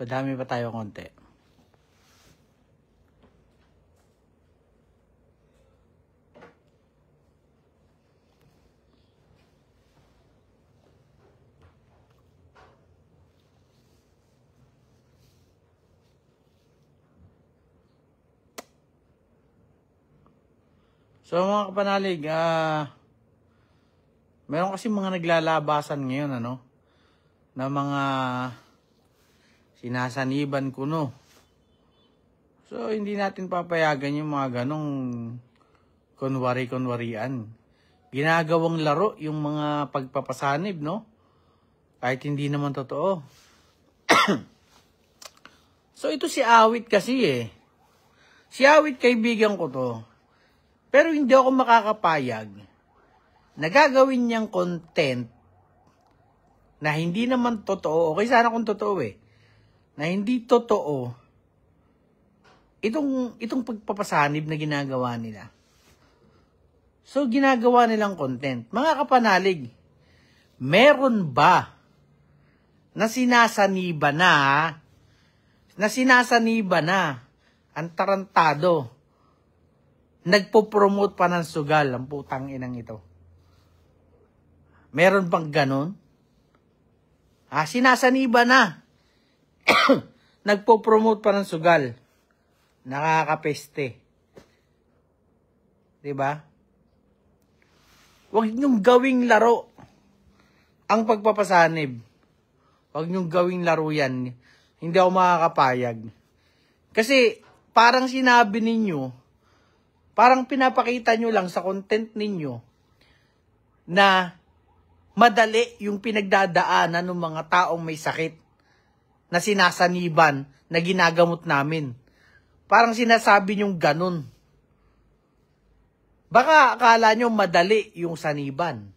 Padami pa tayo konti. So mga kapanalig, meron kasi mga naglalabasan ngayon, na mga sinasaniban kuno. So hindi natin papayagan yung mga ganong kunwari-kunwarian. Ginagawang laro yung mga pagpapasanib, no? Kahit hindi naman totoo. So ito si Awit kasi Si Awit, kaibigan ko to. Pero hindi ako makakapayag na gagawin niyang content na hindi naman totoo. Okay sana kung totoo na hindi totoo itong pagpapasanib na ginagawa nila. So, ginagawa nilang content. Mga kapanalig, meron ba na sinasaniba na ang tarantado, nagpo-promote pa ng sugal ang putang inang ito? Meron bang ganon? Sinasaniba na. Nagpo-promote pa ng sugal. Nakakapeste. Diba? Huwag niyong gawing laro ang pagpapasanib. Huwag niyong gawing laro yan. Hindi ako makakapayag. Kasi parang sinabi ninyo, parang pinapakita nyo lang sa content ninyo na madali yung pinagdadaanan ng mga taong may sakit na sinasaniban na ginagamot namin. Parang sinasabi nyong ganun. Baka akala nyo madali yung saniban.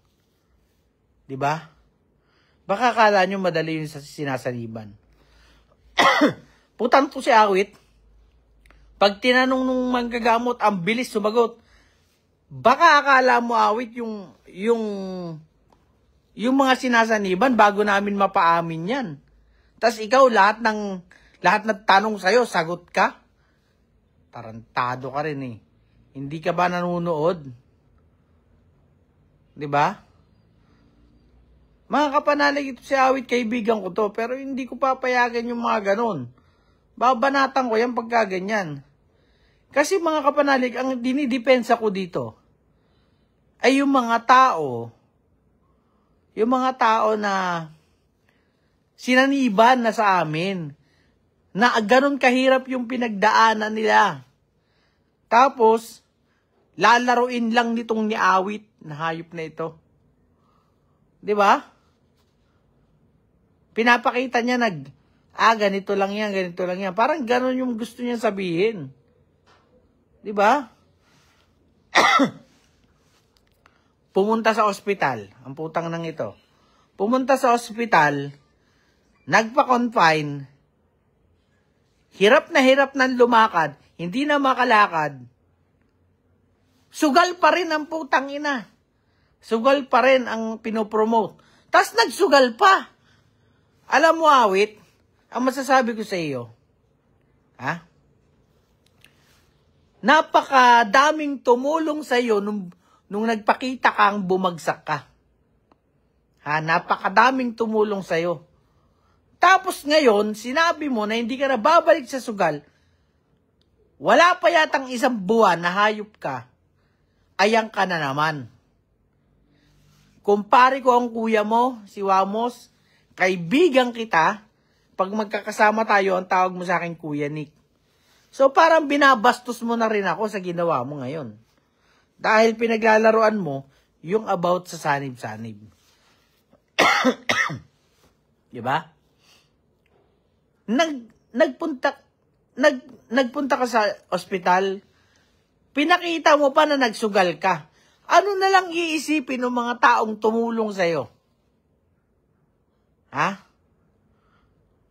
Diba? Baka akala nyo madali yung sinasaniban. Putang to si Awit. Pag tinanong nung manggagamot, ang bilis sumagot. Baka akala mo, Awit, yung mga sinasaniban bago namin mapaamin yan. Tas ikaw, lahat ng tanong sa'yo, sagot ka? Tarantado ka rin Hindi ka ba nanonood? Diba? Mga kapanalig, ito si Awit, kaibigan ko to, pero hindi ko papayagan yung mga ganon. Babanatan ko yan pagka ganyan. Kasi mga kapanalig, ang dinidepensa ko dito ay yung mga tao na sinaniban na sa amin, na ganun kahirap yung pinagdaanan nila. Tapos, lalaruin lang nitong ni Awit na hayop na ito. Diba? Pinapakita niya ganito lang yan, ganito lang yan. Parang ganun yung gusto niya sabihin. Diba? Pumunta sa ospital, ang putang nang ito. Pumunta sa ospital, nagpa-confine, hirap ng lumakad, hindi na makalakad. Sugal pa rin ang putang ina. Sugal pa rin ang pinopromote. Tas nagsugal pa. Alam mo, Awit, ang masasabi ko sa iyo, napakadaming tumulong sa iyo nung nagpakita kang bumagsak ka. Napakadaming tumulong sa iyo. Tapos ngayon, sinabi mo na hindi ka na babalik sa sugal. Wala pa yatang isang buwan na hayop ka. Ayang ka na naman. Kumpare ko ang kuya mo, si Wamos, kaibigan kita. Pag magkakasama tayo, ang tawag mo sa akin, Kuya Nick. So parang binabastos mo na rin ako sa ginawa mo ngayon. Dahil pinaglalaroan mo yung about sa sanib-sanib. Diba? Nagpunta ka sa ospital, pinakita mo pa na nagsugal ka. Ano na lang iisipin ng mga taong tumulong sa'yo?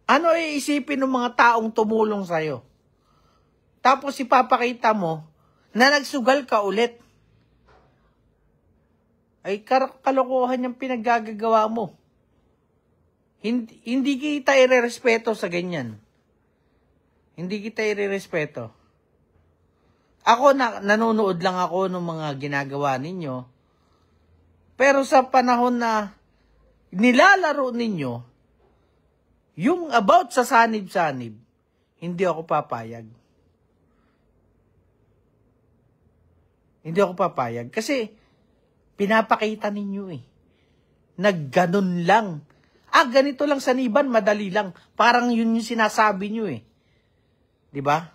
Ano iisipin ng mga taong tumulong sa'yo? Tapos ipapakita mo na nagsugal ka ulit. Ay kalokohan yung pinaggagawa mo. Hindi kita irerespeto sa ganyan. Hindi kita irerespeto. Ako, nanonood lang ako ng mga ginagawa ninyo. Pero sa panahon na nilalaro ninyo, yung about sa sanib-sanib, hindi ako papayag. Hindi ako papayag. Kasi, pinapakita ninyo eh. Nagganon lang. Ganito lang saniban, madali lang. Parang yun yung sinasabi nyo eh. Diba?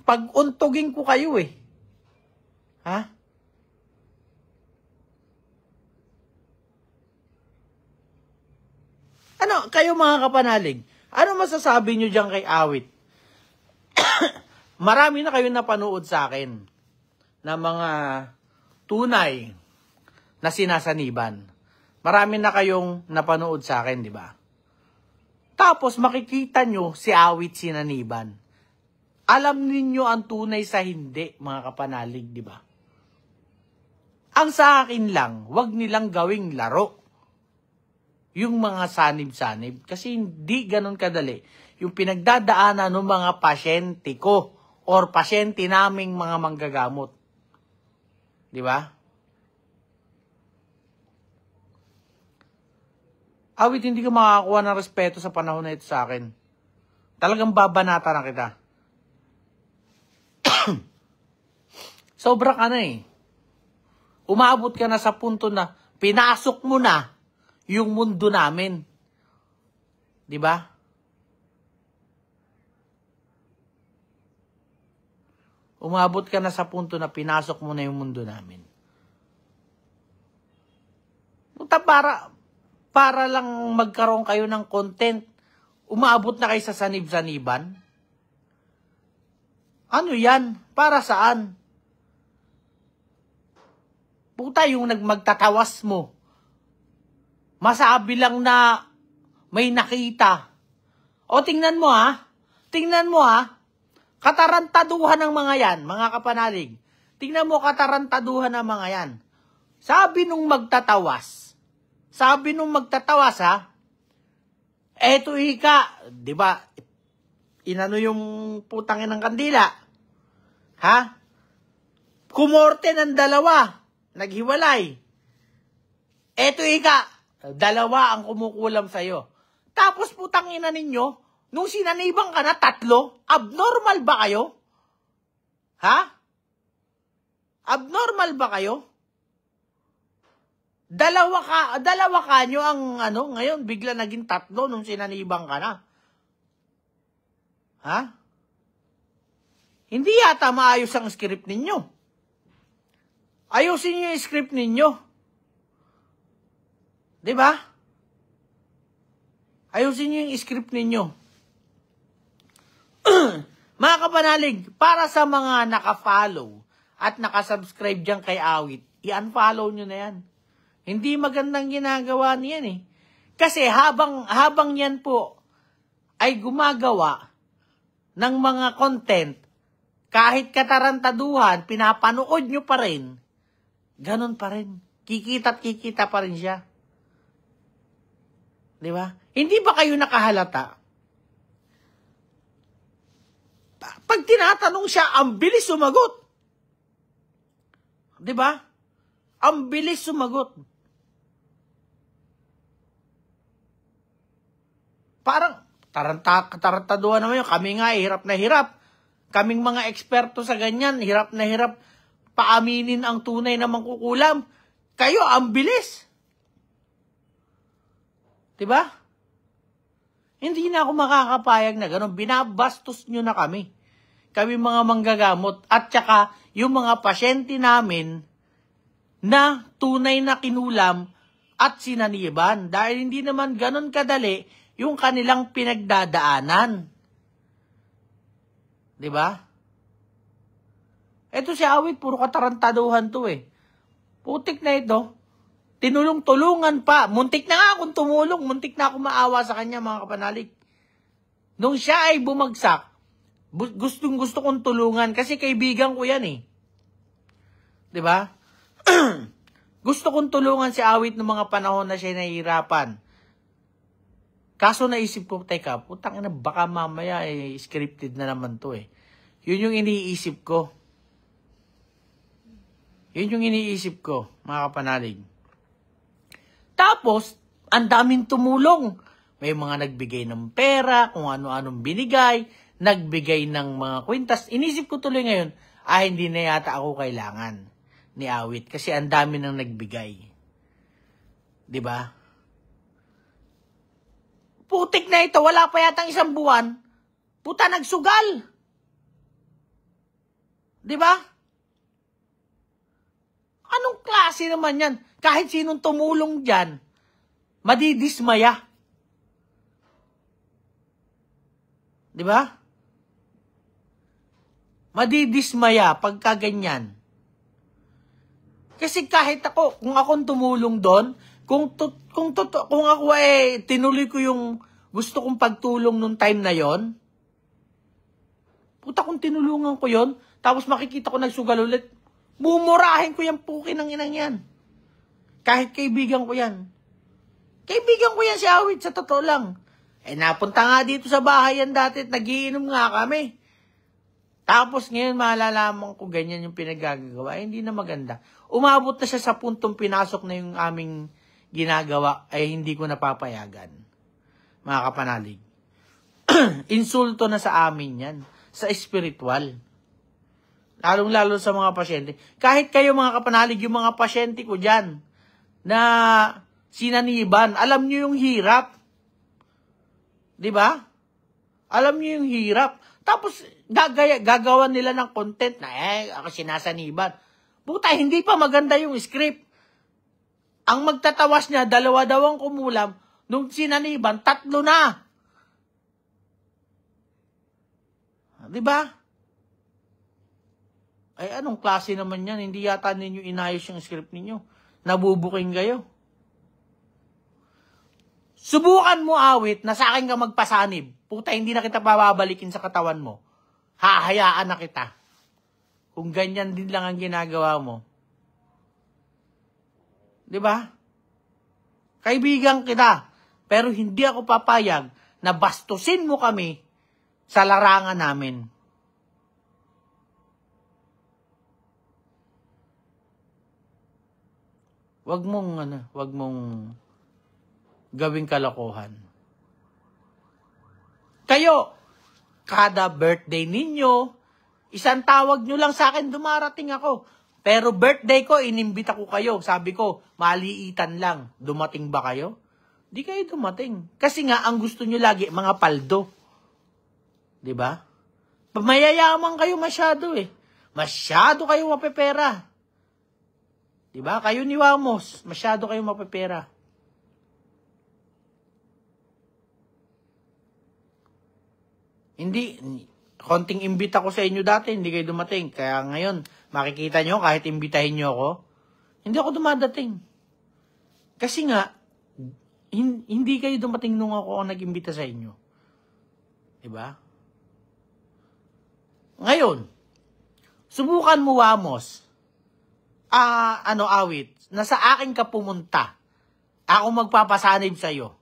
Pag-untugin ko kayo eh. Ha? Ano, kayo mga kapanalig, ano masasabi nyo dyan kay Awit? Marami na kayo napanood sa akin na mga tunay na sinasaniban. Marami na kayong napanood sa akin, di ba? Tapos makikita nyo si Awit sinaniban. Alam ninyo ang tunay sa hindi, mga kapanalig, di ba? Ang sa akin lang, wag nilang gawing laro yung mga sanib-sanib. Kasi hindi ganun kadali. Yung pinagdadaanan ng mga pasyente ko or pasyente naming mga manggagamot. Di ba? Awit, hindi ka makakakuha ng respeto sa panahon na ito sa akin. Talagang babanata na kita. Sobra ka na eh. Umabot ka na sa punto na pinasok mo na yung mundo namin. Di ba? Umabot ka na sa punto na pinasok mo na yung mundo namin. Punta para lang magkaroon kayo ng content. Umabot na kayo sa sanib-saniban. Ano yan? Para saan? Puta, yung magtatawas mo. Masabi lang na may nakita. O tingnan mo ha. Tingnan mo ha. Katarantaduhan ng mga yan, mga kapanalig. Tingnan mo katarantaduhan ng mga yan. Sabi nung magtatawas ha. Eto ika, di ba? Inano yung putangin ng kandila. Ha? Kumorte ng dalawa. Naghiwalay. Eto ika, dalawa ang kumukulam sa'yo. Tapos putang ina ninyo, nung sinanibang ka na 3, abnormal ba kayo? Ha? Abnormal ba kayo? Dalawa ka nyo ang ngayon bigla naging 3 nung sinanibang ka na. Ha? Hindi yata maayos ang script ninyo. Ayusin nyo yung script ninyo. Diba? Ayusin nyo yung script ninyo. Mga kapanalig, para sa mga naka-follow at naka-subscribe dyan kay Awit, i-unfollow nyo na yan. Hindi magandang ginagawa niyan eh. Kasi habang yan po ay gumagawa ng mga content, kahit katarantaduhan, pinapanood nyo pa rin, ganun pa rin. Kikita pa rin siya. Di ba? Hindi ba kayo nakahalata? Pag tinatanong siya, ang bilis sumagot. Di ba? Ang bilis sumagot. Parang, tarantaduhan naman yun. Kami nga, hirap na hirap. Kaming mga eksperto sa ganyan, hirap na hirap paaminin ang tunay na mangkukulam. Kayo, ang bilis. Diba? Hindi na ako makakapayag na gano'n. Binabastos nyo na kami. Kami mga manggagamot. At saka, yung mga pasyente namin na tunay na kinulam at sinaniban. Dahil hindi naman gano'n kadali yung kanilang pinagdadaanan. Diba? Eto si Awit, puro katarantaduhan to eh. Putik na ito. Tinulong-tulungan pa. Muntik na nga akong tumulong. Muntik na akong maawa sa kanya, mga kapanalig. Nung siya ay bumagsak, gustong-gusto kong tulungan kasi kaibigan ko yan eh. Diba? Gusto kong tulungan si Awit ng mga panahon na siya nahihirapan. Kaso naisip ko, teka, putang ina, baka mamaya scripted na naman to eh. Yun yung iniisip ko. Yun yung iniisip ko, mga kapanalig. Tapos, ang daming tumulong. May mga nagbigay ng pera, kung ano-anong binigay, nagbigay ng mga kwintas. Inisip ko tuloy ngayon, hindi na yata ako kailangan ni Awit kasi ang dami nang nagbigay. 'Di ba? Putik na ito, wala pa yatang isang buwan. Puta, nagsugal. 'Di ba? Anong klase naman yan? Kahit sinong tumulong dyan, madidismaya. 'Di ba? Madidismaya pagka ganyan. Kasi kahit ako, kung akong tumulong doon, kung ako tinuloy ko yung gusto kong pagtulong nung time na yon, puta, kung tinulungan ko yon, tapos makikita ko nagsugal ulit, bumurahin ko yung puki ng inang yan. Kahit kaibigan ko yan. Kaibigan ko yan si Awit, sa totoo lang. Napunta nga dito sa bahay yan dati at nagiinom nga kami. Tapos ngayon malalaman ko ganyan yung pinagagawa. Hindi na maganda. Umabot na siya sa puntong pinasok na yung aming ginagawa ay hindi ko napapayagan. Mga kapanalig. Insulto na sa amin yan. Sa espiritual. Lalong-lalo sa mga pasyente. Kahit kayo mga kapanalig, yung mga pasyente ko dyan na sinaniban, alam nyo yung hirap. 'Di ba? Alam niyo yung hirap. Tapos gagawan nila ng content na ako sinasaniban. Puta, hindi pa maganda yung script. Ang magtatawas niya, 2 daw ang kumulam, nung sinaniban, 3 na. 'Di ba? Anong klase naman yan? Hindi yata ninyo inayos yung script ninyo. Nabubuking kayo. Subukan mo, Awit, na sa akin ka magpasanib. Puta, hindi na kita babalikin sa katawan mo. Hahayaan na kita. Kung ganyan din lang ang ginagawa mo. 'Di ba? Kaibigan kita. Pero hindi ako papayag na bastusin mo kami sa larangan namin. Wag mong gawing kalokohan. Kayo, kada birthday ninyo, isang tawag nyo lang sa akin, dumarating ako. Pero birthday ko, inimbita ko kayo. Sabi ko, maliitan lang. Dumating ba kayo? Di kayo dumating. Kasi nga, ang gusto nyo lagi, mga paldo. 'Di ba? Mayayaman kayo masyado eh. Masyado kayo mapepera. 'Di ba? Kayo ni Wamos, masyado kayo mapepera. Hindi, konting imbita ko sa inyo dati, hindi kayo dumating. Kaya ngayon, makikita nyo, kahit imbitahin nyo ako, hindi ako dumadating. Kasi nga, hindi kayo dumating nung ako nag-imbita sa inyo. Diba? Ngayon, subukan mo, Wamos, Awit, na sa akin ka pumunta, ako magpapasanib sa'yo.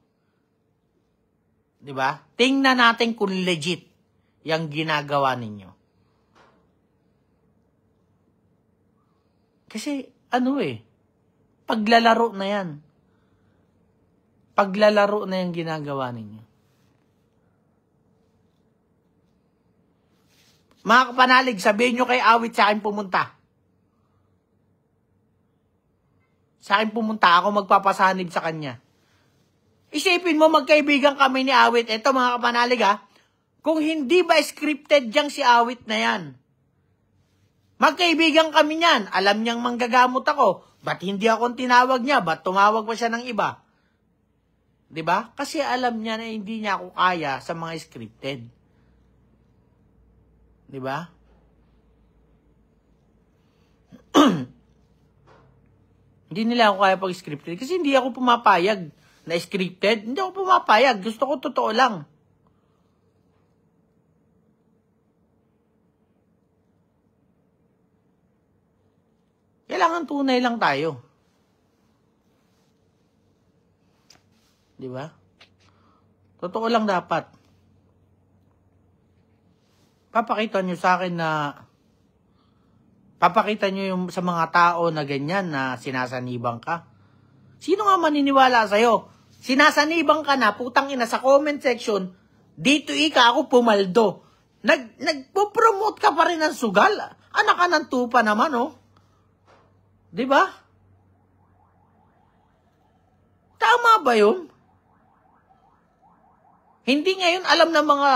Diba? Tingnan natin kung legit yung ginagawa ninyo. Kasi, paglalaro na yan. Paglalaro na yung ginagawa ninyo. Mga kapanalig, sabihin nyo kay Awit sa akin pumunta. Sa akin pumunta, ako magpapasanib sa kanya. Isipin mo, magkaibigan kami ni Awit. Ito mga kapanalig kung hindi ba scripted diyang si Awit na yan. Magkaibigan kami niyan. Alam niyang manggagamot ako. Ba't hindi ako tinawag niya? Ba't tumawag pa siya ng iba? 'Di ba? Kasi alam niya na hindi niya ako kaya sa mga scripted. 'Di ba? Hindi nila ako kaya pag scripted. Kasi hindi ako pumapayag na scripted. Hindi ako pumapayag. Gusto ko totoo lang. Kailangan tunay lang tayo. 'Di ba? Totoo lang dapat. Papakita nyo sa akin na, papakita nyo yung sa mga tao na ganyan na sinasanibang ka. Sino nga maniniwala sa'yo? Sinasanibang ka na, putang ina, sa comment section, dito ika ako pumaldo. Nagpo-promote ka pa rin ng sugal. Anak ka ng tupa naman, oh. Diba? Tama ba yun? Hindi ngayon alam ng mga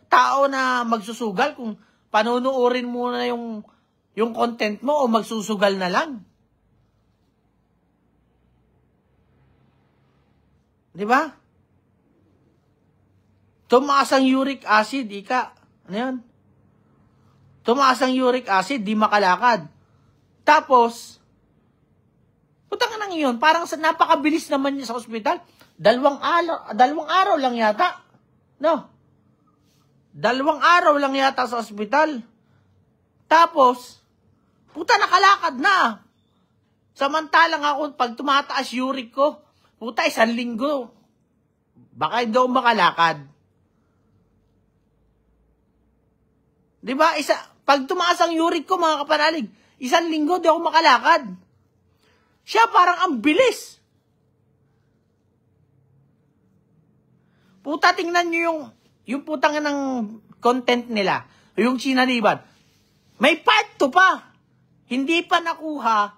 tao na magsusugal kung panunuorin mo na yung content mo o magsusugal na lang. Diba? Tumaas ang uric acid, ika. Ano yun? Tumaas ang uric acid, di makalakad. Tapos, putang na yun, parang napakabilis naman niya sa ospital. Dalawang araw lang yata. No? 2 araw lang yata sa ospital. Tapos, puta nakalakad na. Samantalang ako, pag tumataas uric ko, puta 1 linggo. Baka hindi ako makalakad. Diba? Pag tumaas ang uric ko, mga kapanalig, 1 linggo di ako makalakad. Siya parang ang bilis. Puta, tingnan nyo yung putang ng content nila. Yung sinaniban. May part 2 pa. Hindi pa nakuha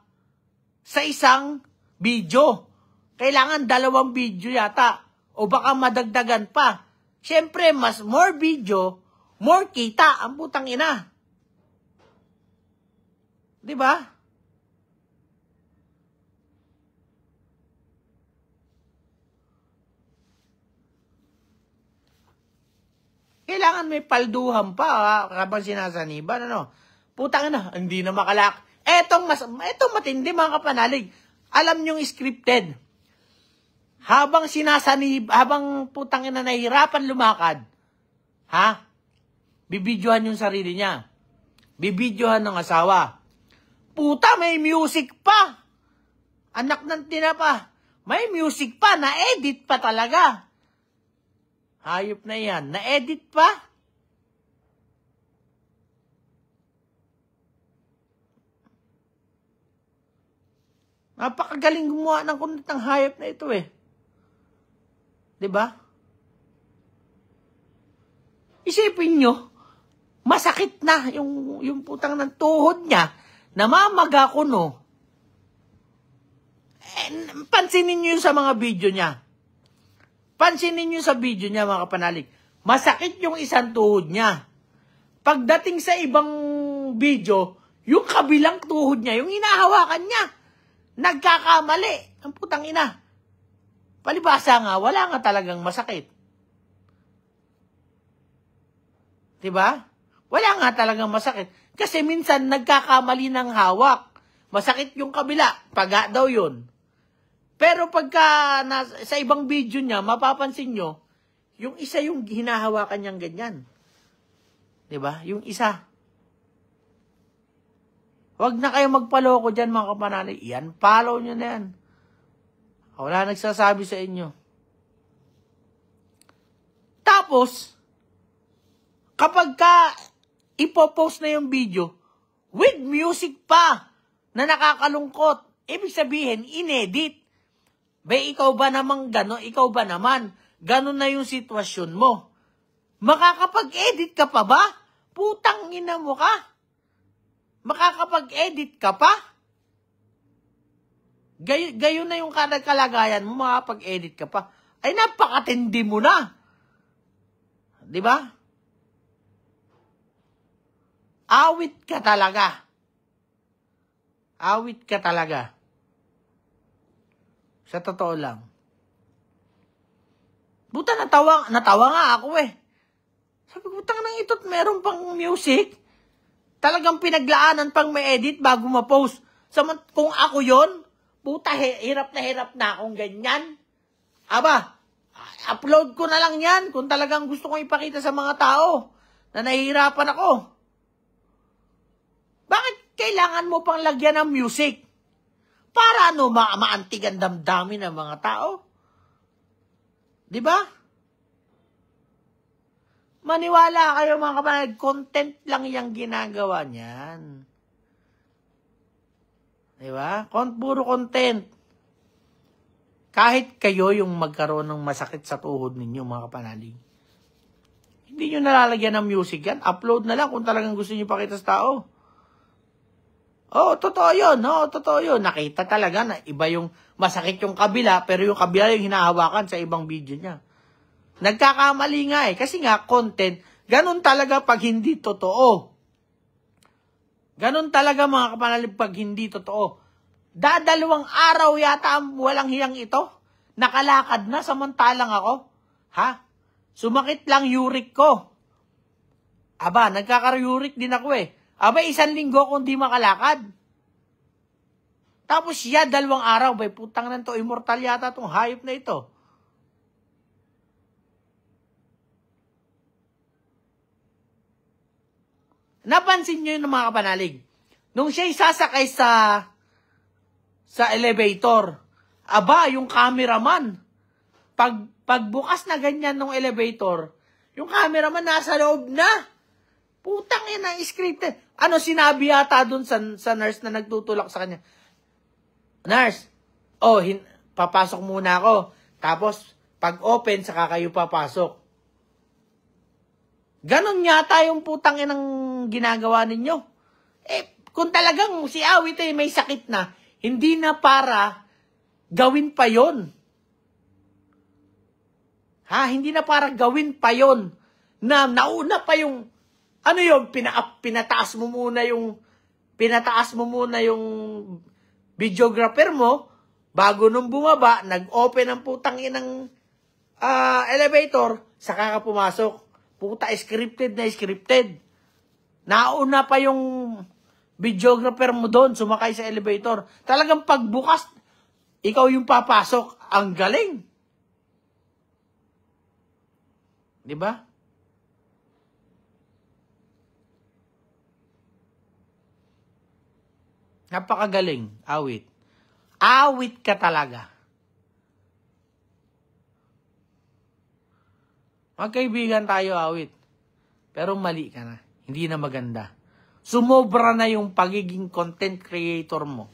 sa isang video. Kailangan 2 video yata. O baka madagdagan pa. Siyempre, mas more video, more kita ang putang ina. Diba? Kailangan may palduhan pa kapag sinasaniban, ano? Putang ina, hindi na makalak. Etong matindi mga kapanalig. Alam nyong scripted. Habang habang putang ina nahihirapan lumakad, ha? Bibidyohan yung sarili niya. Bibidyohan ng asawa. Puta, may music pa. Anak ng tinapa. May music pa, na-edit pa talaga. Hayop na yan. Na-edit pa? Napakagaling gumawa ng content ng hayop na ito eh. Diba? Isipin nyo, masakit na yung putang ng tuhod niya. Namamaga ko, no? Pansinin nyo sa mga video niya. Pansinin nyo sa video niya, mga kapanalig. Masakit yung isang tuhod niya. Pagdating sa ibang video, yung kabilang tuhod niya, yung hinahawakan niya, nagkakamali. Ang putang ina. Palibasa nga, wala nga talagang masakit. Diba? Wala nga talagang masakit. Kasi minsan nagkakamali ng hawak. Masakit yung kabila. Paga daw yun. Pero pagka sa ibang video niya, mapapansin nyo, yung isa yung hinahawakan niyang ganyan. Diba? Yung isa. Huwag na kayo magpaloko dyan, mga kapananay. Yan, follow nyo na yan. Wala nagsasabi sa inyo. Tapos, kapag ka ipopost na yung video, with music pa, na nakakalungkot, ibig sabihin, inedit. Bay, ikaw ba naman gano'n? Ikaw ba naman? Gano'n na yung sitwasyon mo. Makakapag-edit ka pa ba? Putang ina mo ka. Makakapag-edit ka pa? Gayon na yung kalagayan mo, makakapag-edit ka pa. Ay, napakatindi mo na. Diba? Awit ka talaga. Awit ka talaga. Sa totoo lang. Buta, natawa nga ako eh. Sabi ko, butang nang ito't meron pang music. Talagang pinaglaanan pang may edit bago ma-post. Kung ako yon, puta, hirap na akong ganyan. Aba, upload ko na lang yan kung talagang gusto kong ipakita sa mga tao na nahihirapan ako. Bakit kailangan mo pang lagyan ng music? Para ano, maantig ang damdamin ng mga tao? Diba? Maniwala kayo mga kapanalig, content lang yung ginagawa niyan. Diba? Puro content. Kahit kayo yung magkaroon ng masakit sa tuhod ninyo mga kapanalig, hindi nyo nalalagyan ng music yan. Upload na lang kung talagang gusto nyo pakita sa tao. Oo, totoo yun. Oo, totoo yun. Nakita talaga na iba yung masakit yung kabila, pero yung kabila yung hinahawakan sa ibang video niya. Nagkakamali nga eh. Kasi nga, content, ganun talaga pag hindi totoo. Ganun talaga mga kapanalig pag hindi totoo. Dadalawang araw yata ang walang hiyang ito. Nakalakad na samantalang ako. Ha? Sumakit lang uric ko. Aba, nagkaka-uric din ako eh. Aba, 1 linggo kung di makalakad. Tapos siya, 2 araw. Bay, putang na to, immortal yata tong hayop na ito. Napansin nyo yun mga kapanalig. Nung siya'y sasakay sa elevator, aba, yung cameraman, pagbukas na ganyan ng elevator, yung cameraman nasa loob na. Putang ina, scripted. Ano sinabi yata dun sa nurse na nagtutulak sa kanya? Nurse, papasok muna ako. Tapos, pag open, saka kayo papasok. Ganon yata yung putang inang ginagawa ninyo. Kung talagang si Awit may sakit na, hindi na para gawin pa yon. Ha? Hindi na para gawin pa yon. Na nauna pa yung, ano yun, pinataas mo muna yung videographer mo, bago nung bumaba, nag-open ang putang inang elevator, saka ka pumasok. Puta, scripted na scripted. Nauna pa yung videographer mo doon, sumakay sa elevator. Talagang pagbukas, ikaw yung papasok. Ang galing. Diba? Napakagaling, Awit. Awit ka talaga. Magkaibigan tayo, Awit. Pero mali ka na. Hindi na maganda. Sumobra na yung pagiging content creator mo.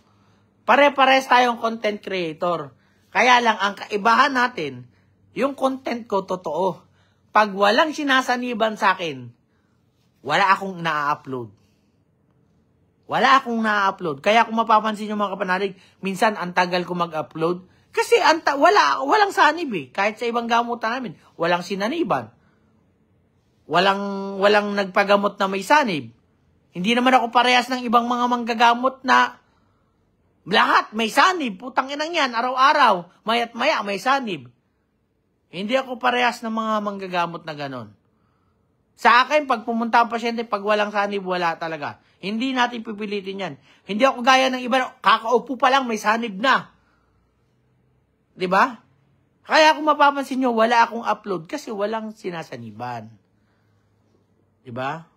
Pare-pares tayong content creator. Kaya lang, ang kaibahan natin, yung content ko totoo. Pag walang sinasaniban sa akin, wala akong na-upload. Wala akong na-upload. Kaya kung mapapansin nyo mga kapanalig, minsan ang tagal ko mag-upload. Kasi walang sanib eh. Kahit sa ibang gamutan namin, walang sinaniban. Walang nagpagamot na may sanib. Hindi naman ako parehas ng ibang mga manggagamot na lahat may sanib. Putang inang yan, araw-araw, mayat maya may sanib. Hindi ako parehas ng mga manggagamot na ganon. Sa akin, pag pumunta ang pasyente, pag walang sanib, wala talaga. Hindi natin pipilitin yan. Hindi ako gaya ng iba, kakaupo pa lang, may sanib na. Diba? Kaya kung mapapansin nyo, wala akong upload kasi walang sinasaniban. Diba?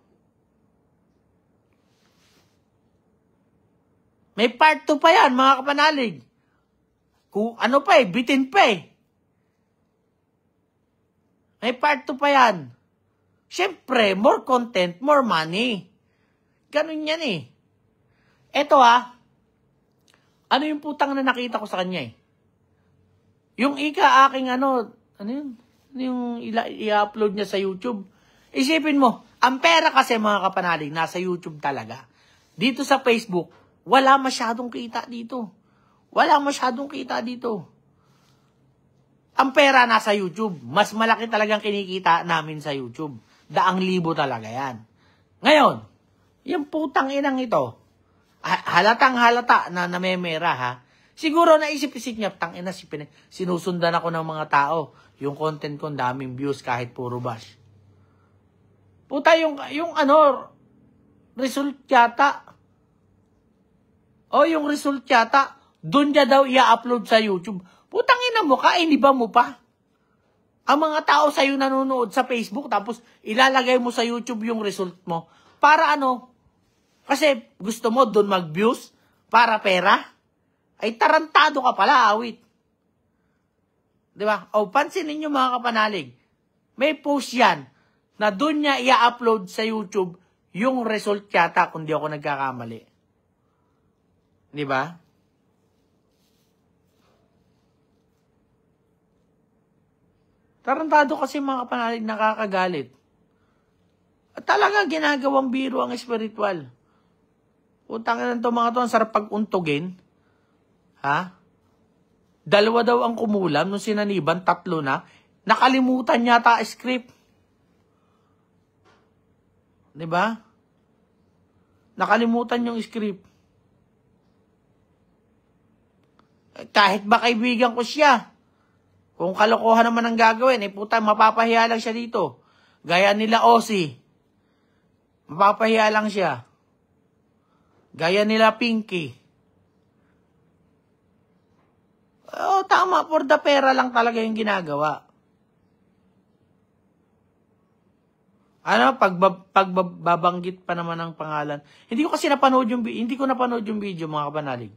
May part 2 pa yan, mga kapanalig. Kung ano pa bitin pa May part 2 pa yan. Siyempre, more content, more money. Ganun yan Eto ano yung putang na nakita ko sa kanya Yung aking ano yun? Yung i-upload niya sa YouTube. Isipin mo, ang pera kasi mga kapanalig, nasa YouTube talaga. Dito sa Facebook, wala masyadong kita dito. Wala masyadong kita dito. Ang pera nasa YouTube. Mas malaki talagang kinikita namin sa YouTube. 100,000 talaga yan. Ngayon, yung putang inang ito, halatang halata na namemera Siguro naisip-isip niya, tangina, sinusundan ako ng mga tao. Yung content ko, daming views kahit puro bash. Puta, yung result yata. Yung result yata, doon niya daw i-upload sa YouTube. Putang ina mo, kainiba mo pa. Ang mga tao sa'yo nanonood sa Facebook, tapos ilalagay mo sa YouTube yung result mo. Para Kasi gusto mo doon mag-views para pera. Ay tarantado ka pala, Awit. Diba? Pansinin nyo mga kapanalig. May post yan. na doon niya i-upload sa YouTube yung result yata kung di ako nagkakamali. Di ba? Tarantado kasi mga kapanalig, nakakagalit. At talaga ginagawang biro ang espiritual. Utang na to mga to, ang sarap pag-untugin. Ha? 2 daw ang kumulam, nung sinaniban, 3 na. Nakalimutan yata script. Diba? Nakalimutan yung script. Kahit ba kaibigan ko siya, kung kalokohan naman ang gagawin, puta, mapapahiya lang siya dito. Gaya nila Ozzy. Mapapahiya lang siya. Gaya nila Pinky. Oh, tama, for the pera lang talaga yung ginagawa. Ano, pagbabanggit pa naman ng pangalan. Hindi ko napanood yung video, mga kapanalig.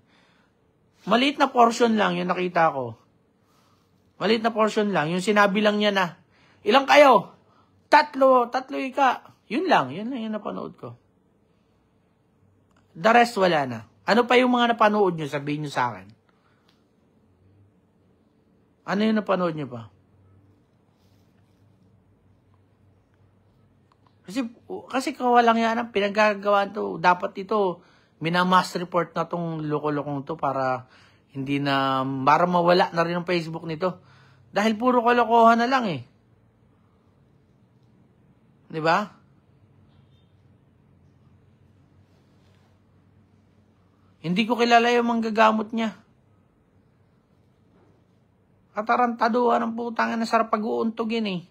Maliit na portion lang yung nakita ko. Maliit na portion lang. Yung sinabi lang niya na, ilang kayo? 3 ika. Yun lang yung napanood ko. The rest, wala na. Ano pa yung mga napanood nyo? Sabihin nyo sa akin. Ano yung napanood nyo pa? Kasi kawalang yan ang pinagagawaan to. Dapat ito, minamass report na tong loko-lokong to para para mawala na rin ang Facebook nito. Dahil puro kalokohan na lang eh. Diba? Hindi ko kilala yung manggagamot niya. Katarantaduhan ng putang na sarap pag-uuntugin eh.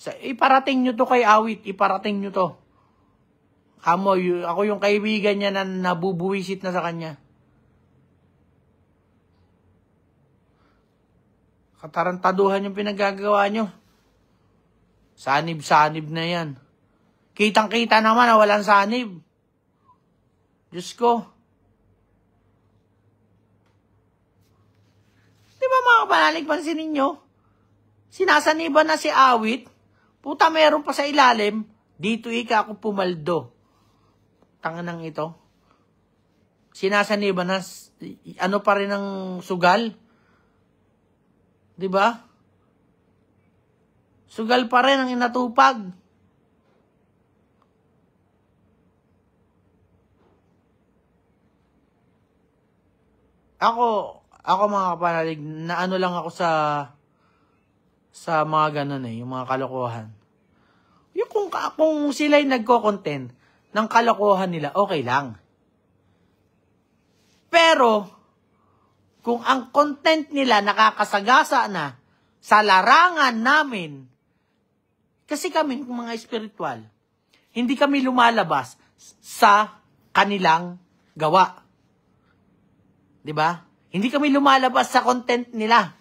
Iparating nyo to kay Awit. Iparating nyo to. Ako yung kaibigan niya na nabubuwisit na sa kanya. Katarantaduhan yung pinagagawa nyo. Sanib-sanib na yan. Kitang-kita naman na walang sanib. Diyos ko. Di ba mga kapanalig, pansinin nyo? Sinasaniban na si Awit. Puta, meron pa sa ilalim. Dito ika ako pumaldo. Tanganang ito. Sinasaniban na, ano pa rin ang sugal? Diba? Sugal pa rin ang inatupag. Ako mga kapanalig, na ano lang ako sa mga ganun yung mga kalokohan. Yung kung sila'y nagko-content ng kalokohan nila, okay lang. Pero, kung ang content nila nakakasagasa na sa larangan namin, kasi kami, mga espiritual, hindi kami lumalabas sa kanilang gawa. Diba? Hindi kami lumalabas sa content nila.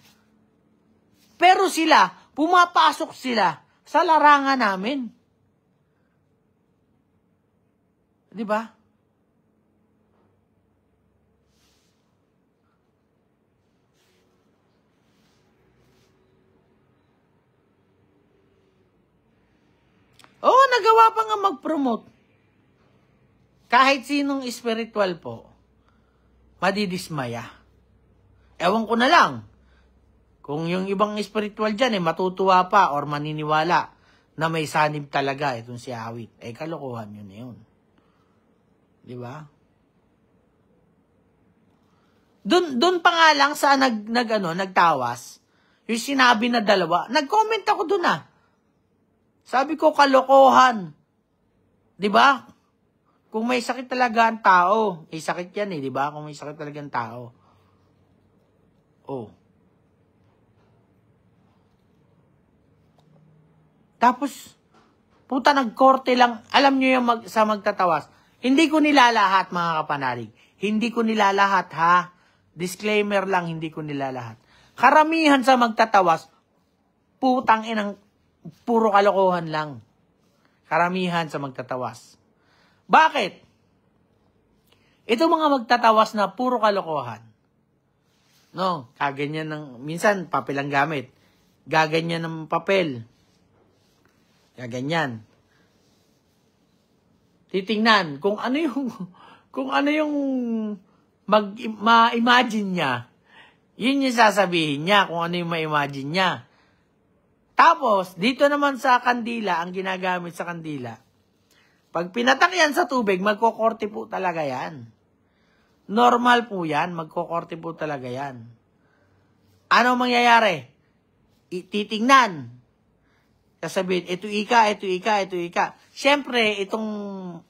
Pero sila, pumapasok sila sa larangan namin. Diba? Oo, nagawa pa nga mag-promote. Kahit sinong spiritual po, madidismaya. Ewan ko na lang. Kung yung ibang spiritual dyan, matutuwa pa or maniniwala na may sanib talaga itong si Awit. Kalokohan yun na yun. Di ba? Doon pa nga lang sa nagtawas, yung sinabi na 2, nag-comment ako doon ah. Sabi ko, kalokohan. Di ba? Kung may sakit talaga ang tao, may sakit yan di ba? Kung may sakit talaga ang tao. Oh. Tapos, puta, nagkorte lang. Alam nyo yung sa magtatawas. Hindi ko nilalahat, mga kapanalig. Hindi ko nilalahat, ha? Disclaimer lang, hindi ko nilalahat. Karamihan sa magtatawas, putang inang puro kalokohan lang. Karamihan sa magtatawas. Bakit? Ito mga magtatawas na puro kalokohan. No, kaganyan ng, minsan papel ang gamit. Gaganyan ng papel. Gaganyan. Titingnan kung ano yung ma-imagine niya. Yun yung sasabihin niya kung ano yung ma-imagine niya. Tapos, dito naman sa kandila, ang ginagamit sa kandila, pag pinatak yan sa tubig, magkokorte po talaga yan. Normal po yan, magkokorte po talaga yan. Ano mangyayari? Titingnan. Sasabihin, ito ika. Siyempre,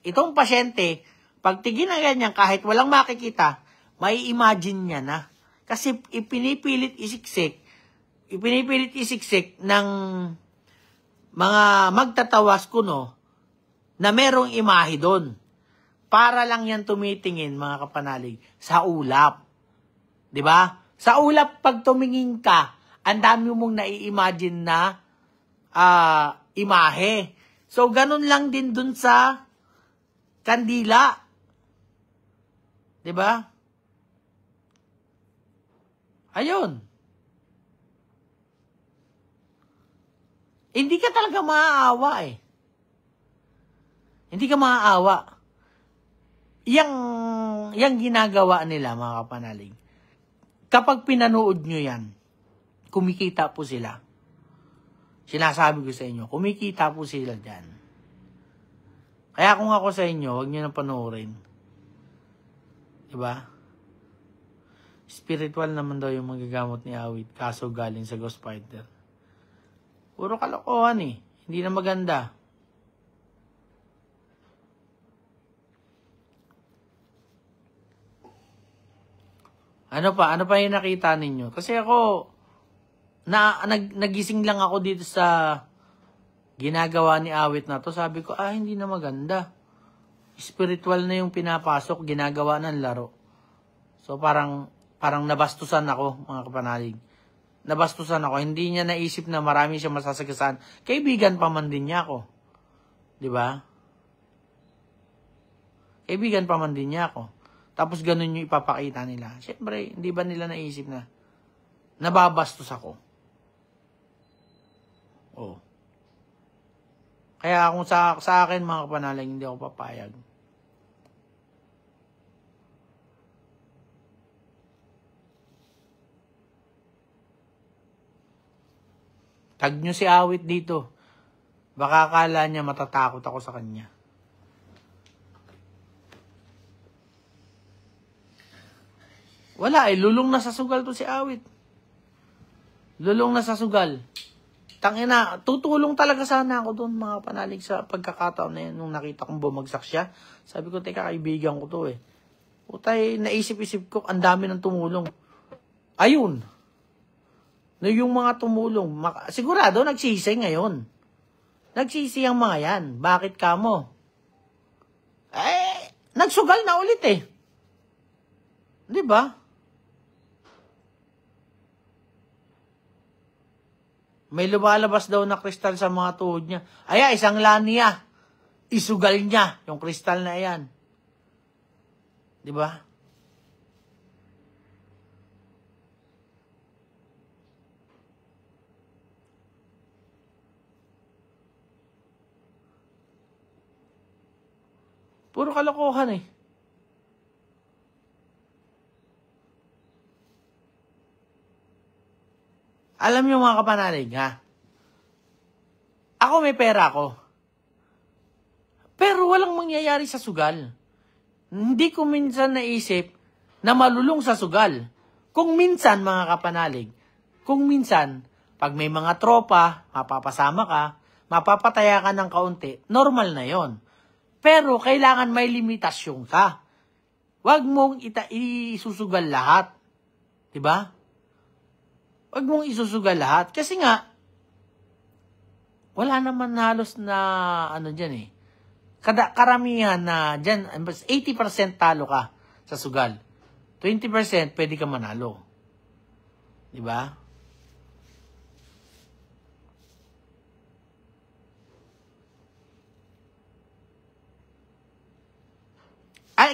itong pasyente, pag tigin na ganyan, kahit walang makikita, may imagine niya na. Kasi ipinipilit isiksik ng mga magtatawas kuno na merong imahe doon. Para lang yan tumitingin, mga kapanalig, sa ulap. 'Di ba? Sa ulap, pag tumingin ka, ang dami mong nai-imagine na imahe. So, ganun lang din dun sa kandila. 'Di ba? Ayun. Hindi ka talaga maaawa eh. Hindi ka maaawa. Yang ginagawa nila, mga kapanalig. Kapag pinanood nyo yan, kumikita po sila. Sinasabi ko sa inyo, kumikita po sila dyan. Kaya kung ako sa inyo, huwag nyo na panoorin. Diba? Spiritual naman daw yung magagamot ni Awit, kaso galing sa Ghost Fighter. Puro kalokohan eh. Hindi na maganda. Ano pa yung nakita ninyo? Kasi ako, nagising lang ako dito sa ginagawa ni Awit na to. Sabi ko, hindi na maganda. Spiritual na yung pinapasok, ginagawa ng laro. So parang nabastusan ako, mga kapanalig. Nabastusan ako. Hindi niya naisip na marami siya masasagasaan. Kaibigan pa man din niya ako. 'Di ba? Kaibigan pa man din niya ako. Tapos ganun yung ipapakita nila. Siyempre, hindi ba nila naisip na nababastos ako? Oh. Kaya kung sa akin, mga kapanalig, hindi ako papayag. Tag nyo si Awit dito. Baka akala niya matatakot ako sa kanya. Wala lulong na sa sugal to si Awit. Lulong na sa sugal. Tangina, tutulong talaga sana ako doon, mga panalig, sa pagkakataon na yun, nung nakita kong bumagsak siya. Sabi ko, teka, kaibigan ko to eh. Putay, naisip-isip ko, ang dami ng tumulong. Ayun. No, yung mga tumulong, sigurado nagsisi ngayon. Nagsisi ang mga yan. Bakit ka mo? Nagsugal na ulit eh. 'Di ba? May lumalabas daw na kristal sa mga tuhod niya. Isang laniya. Isugal niya yung kristal na yan. 'Di ba? Puro kalokohan eh. Alam niyo, mga kapanalig, ha? Ako may pera ko. Pero walang mangyayari sa sugal. Hindi ko minsan naisip na malulong sa sugal. Kung minsan, mga kapanalig, kung minsan, pag may mga tropa, mapapasama ka, mapapataya ka ng kaunti, normal na yon. Pero kailangan may limitasyon ka. Huwag mong isusugal lahat. Diba? Huwag mong isusugal lahat. Kasi nga, wala naman halos na, dyan eh. Karamihan na dyan, 80% talo ka sa sugal. 20% pwede ka manalo. Diba?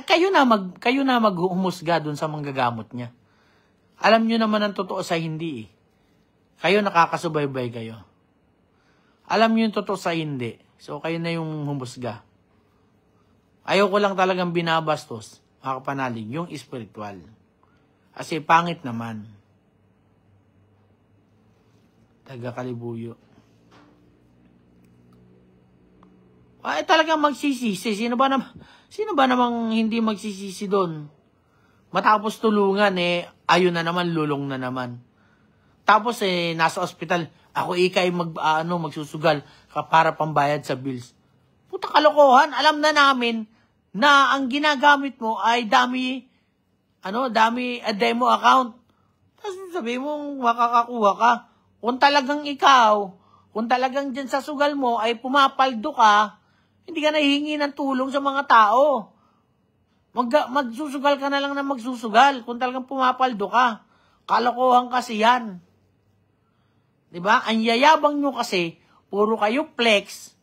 Kayo na maghumusga dun sa manggagamot niya. Alam nyo naman ang totoo sa hindi eh. Kayo nakakasubaybay kayo. Alam nyo yung totoo sa hindi. So, kayo na yung humusga. Ayoko lang talagang binabastos, mga kapanalig, yung spiritual. Kasi pangit naman. Taga-Kalibuyo. Ay, talagang magsisisi. Sino ba namang hindi magsisisi doon? Matapos tulungan ayun na naman, lulong na naman. Tapos nasa ospital, ako ikay magsusugal para pambayad sa bills. Puta kalokohan, alam na namin na ang ginagamit mo ay dami demo account. Tapos sabi mo, makakakuha ka. Kung talagang ikaw, kung talagang dyan sa sugal mo ay pumapaldo ka, hindi ka nahihingi ng tulong sa mga tao. Magsusugal ka na lang na magsusugal kung talagang pumapaldo ka. Kalokohan kasi yan. Diba? Ang yayabang nyo kasi, puro kayo flex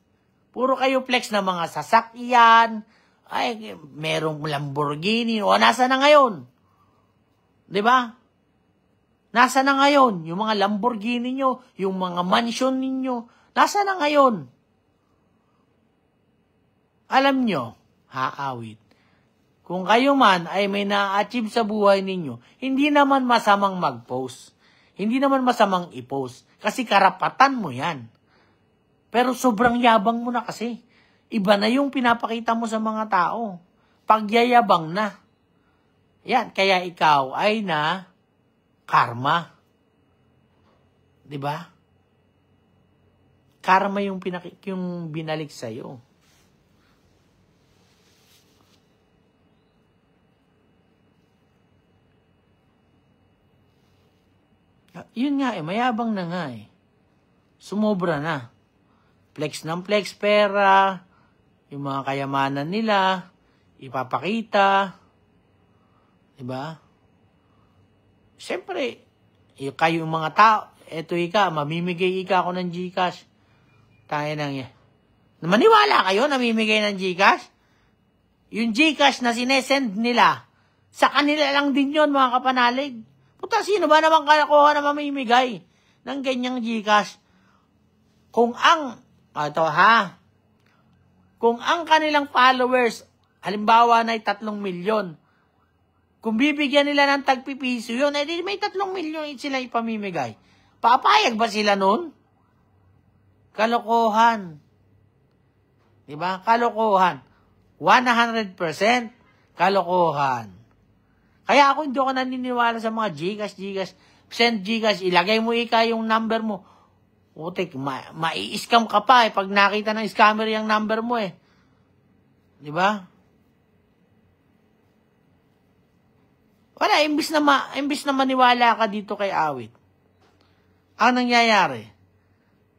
na mga sasakyan, ay, merong Lamborghini, o nasa na ngayon? Diba? Nasa na ngayon? Yung mga Lamborghini nyo, yung mga mansion ninyo, nasa na ngayon? Alam nyo, haawit. Kung kayo man ay may na-achieve sa buhay ninyo, hindi naman masamang mag-post. Hindi naman masamang i-post. Kasi karapatan mo yan. Pero sobrang yabang mo na kasi. Iba na yung pinapakita mo sa mga tao. Pagyayabang na. Yan, kaya ikaw ay na karma. 'Di ba? Karma yung binalik sa'yo. Yun nga mayabang na nga Sumobra na. Flex ng flex pera, yung mga kayamanan nila, ipapakita. Diba? Siyempre, kayo yung mga tao, eto mamimigay ako ng GCash. Tayo nang yan. Maniwala kayo, namimigay ng GCash? Yung GCash na sinesend nila, sa kanila lang din yun, mga kapanalig. Puta, sino ba naman kalakuha na mamimigay ng ganyang GCash? Kung ang kanilang followers, halimbawa na 3 milyon, kung bibigyan nila ng tagpipiso yun, edi may 3 milyon sila ipamimigay. Papayag ba sila nun? Kalokohan. Diba? Kalokohan. 100% kalokohan. Kaya ako hindi ako naniniwala sa mga GCash. Send GCash, ilagay mo yung number mo. Utek, mai-scam ka pa pag nakita ng scammer yung number mo Di ba? Wala, imbis na maniwala ka dito kay Awit. Ang nangyayari,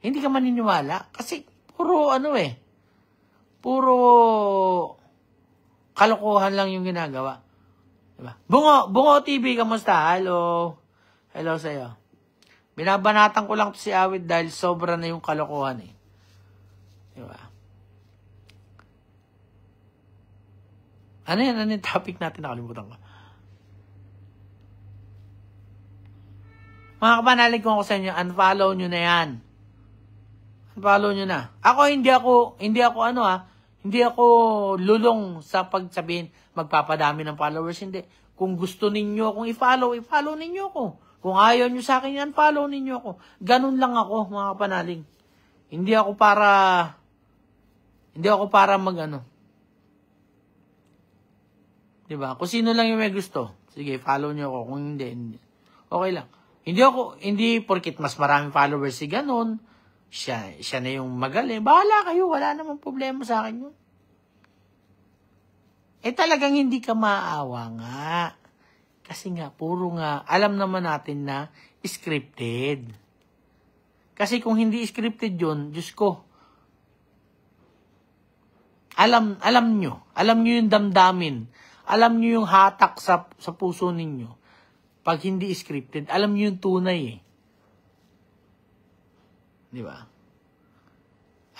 hindi ka maniniwala kasi puro puro kalokohan lang yung ginagawa. Diba? Bungo TV, kamusta? Hello sa'yo. Binabanatan ko lang to si Awit dahil sobra na yung kalokohan Diba? Ano yung topic natin? Nakalimutan ko. Mga kapanalig ko sa inyo, unfollow nyo na yan. Unfollow nyo na. Ako, hindi ako lulong sa pagsabihin, magpapadami ng followers. Hindi. Kung gusto ninyo akong i-follow ninyo ako. Kung ayaw nyo sa akin, unfollow ninyo ako. Ganun lang ako, mga kapanalig. Hindi ako para Diba? Kung sino lang yung may gusto, sige, follow nyo ako. Kung hindi. Okay lang. Hindi porkit mas maraming followers si ganun, siya na yung magaling. Bahala kayo, wala namang problema sa akin yun. Talagang hindi ka maawa nga. Kasi nga, alam naman natin na scripted. Kasi kung hindi scripted yun, Diyos ko, alam nyo yung damdamin, alam nyo yung hatak sa puso ninyo. Pag hindi scripted, alam nyo yung tunay Di ba?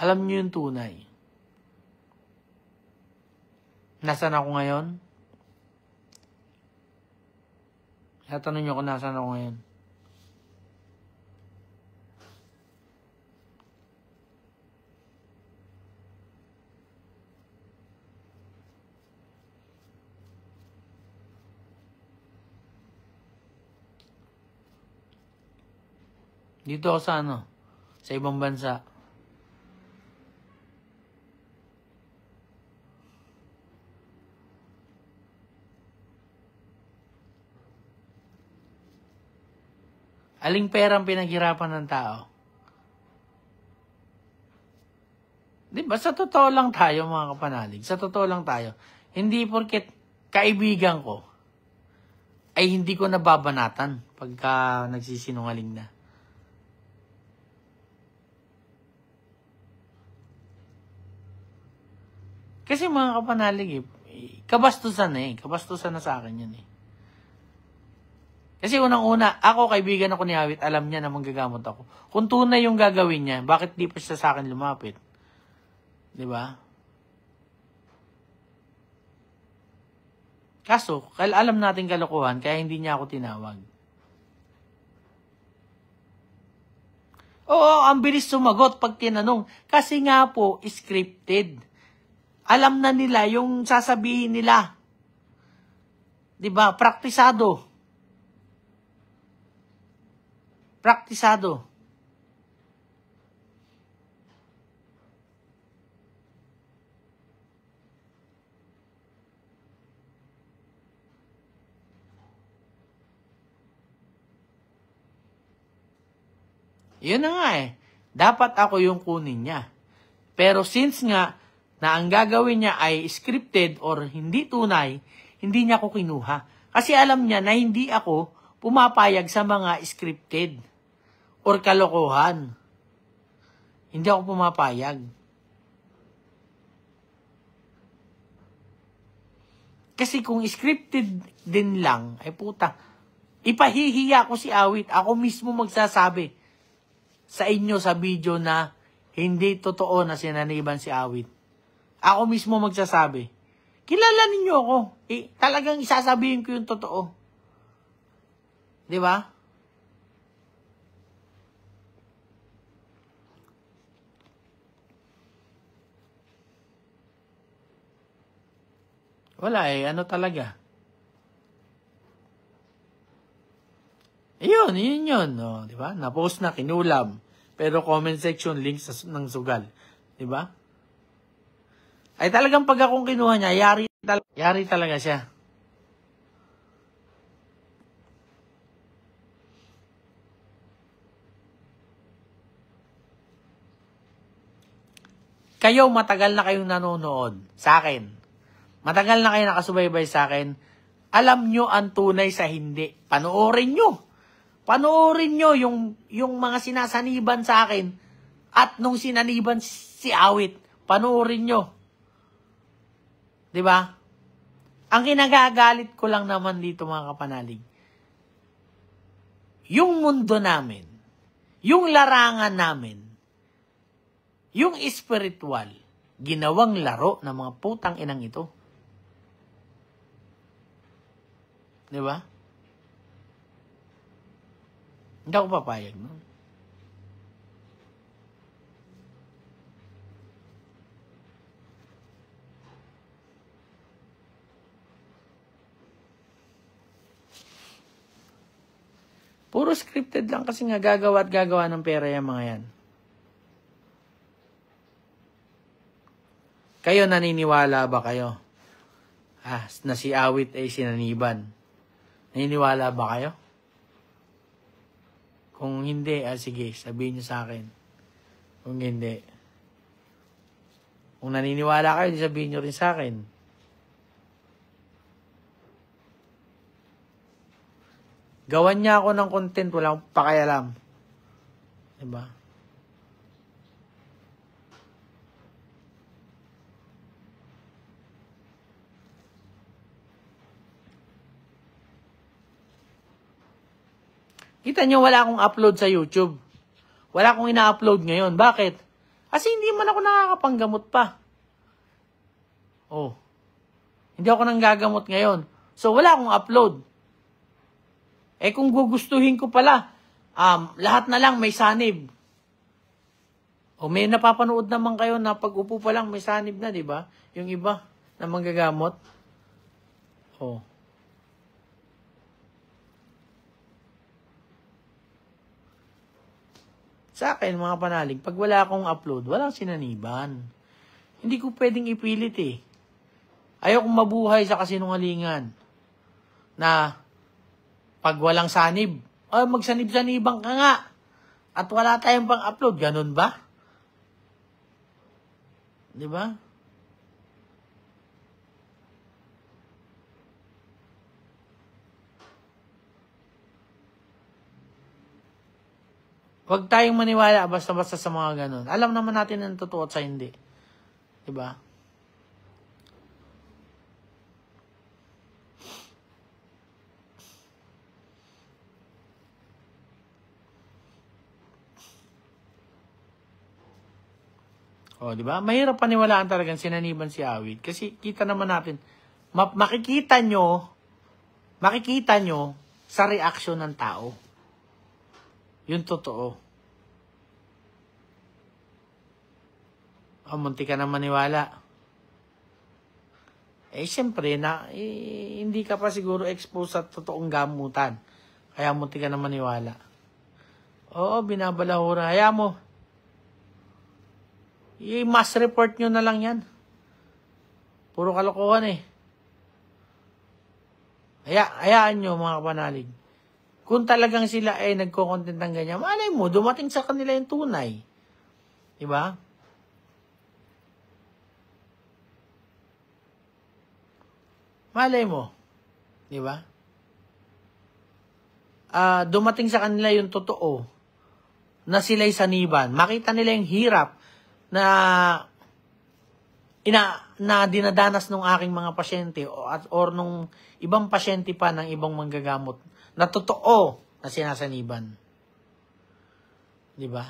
Alam nyo yung tunay. Nasaan ako ngayon? Tatanong nyo kung nasaan ako ngayon. Dito ako sa ano? Sa ibang bansa. Aling pera ang pinaghirapan ng tao? Di ba? Sa totoo lang tayo, mga kapanalig. Sa totoo lang tayo. Hindi porket kaibigan ko, ay hindi ko nababanatan pagka nagsisinungaling na. Kasi mga kapanalig, kabastusan na Kabastusan na sa akin yun Kasi unang-una, ako, kaibigan ako ni Awit, alam niya na manggagamot ako. Kung tunay yung gagawin niya, bakit di pa siya sa akin lumapit? Di ba? Kaso, alam natin kalokohan, kaya hindi niya ako tinawag. Oo, ang bilis sumagot pag tinanong. Kasi nga po, scripted. Alam na nila yung sasabihin nila. Diba? Praktisado. Praktisado. Yun na nga Dapat ako yung kunin niya. Pero since nga, na ang gagawin niya ay scripted or hindi tunay, hindi niya ako kinuha. Kasi alam niya na hindi ako pumapayag sa mga scripted or kalokohan. Hindi ako pumapayag. Kasi kung scripted din lang, ay puta, ipahihiya ko si Awit. Ako mismo magsasabi sa inyo sa video na hindi totoo na sinaniban si Awit. Ako mismo magsasabi. Kilala ninyo ako. Talagang isasabihin ko yung totoo. Di ba? Wala ano talaga. Yun. No, di ba? Na-post na, kinulam. Pero comment section, links ng sugal. Di ba? Ay talagang pag akong kinuha niya, yari talaga siya. Kayo, matagal na kayong nanonood sa akin. Matagal na kayo nakasubaybay sa akin. Alam nyo ang tunay sa hindi. Panoorin nyo. Panoorin nyo yung mga sinasaniban sa akin at nung sinaniban si Awit. Panoorin nyo. Diba? Ang kinagagalit ko lang naman dito mga kapanalig, yung mundo namin, yung larangan namin, yung spiritual, ginawang laro ng mga putang inang ito. Diba? Hindi ako papayag, no? Puro scripted lang kasi nga gagawa at gagawa ng pera yung mga yan. Kayo, naniniwala ba kayo? Na si Awit ay sinaniban. Naniniwala ba kayo? Kung hindi, sige, sabihin niyo sa akin. Kung hindi. Kung naniniwala kayo, sabihin niyo rin sa akin. Gawan niya ako ng content, wala akong pakialam. Diba? Kita niyo, wala akong upload sa YouTube. Wala akong ina-upload ngayon. Bakit? Kasi hindi man ako nakakapanggamot pa. Hindi ako nang gagamot ngayon. So, wala akong upload. Eh kung gugustuhin ko pala, lahat na lang may sanib. O may napapanood naman kayo na pag upo pa lang may sanib na, di ba? Yung iba na manggagamot. O. Sa akin, mga panalig, pag wala akong upload, walang sinaniban. Hindi ko pwedeng ipilit eh. Ayokong mabuhay sa kasinungalingan. Na pag walang sanib, magsanib-sanibang ka nga. At wala tayong pang-upload. Ganun ba? Di ba? Huwag tayong maniwala basta-basta sa mga ganun. Alam naman natin ang totoo at sa hindi. Di ba? O, di ba? Mahirap paniwalaan talagang sinaniban si Awit. Kasi kita naman natin, makikita nyo sa reaksyon ng tao. Yung totoo. Munti ka na maniwala. Siyempre, hindi ka pa siguro exposed sa totoong gamutan. Kaya munti ka na maniwala. Oo, binabalahura. Hayaan mo. I-mass report nyo na lang yan. Puro kalokohan eh. Hayaan nyo mga kapanalig. Kung talagang sila ay nagko-content ng ganyan, malay mo, dumating sa kanila yung tunay. Diba? Malay mo. Diba? Dumating sa kanila yung totoo na sila'y saniban. Makita nila yung hirap na dinadanas ng aking mga pasyente or nung ibang pasyente pa ng ibang manggagamot na totoo na sinasaniban. Di ba?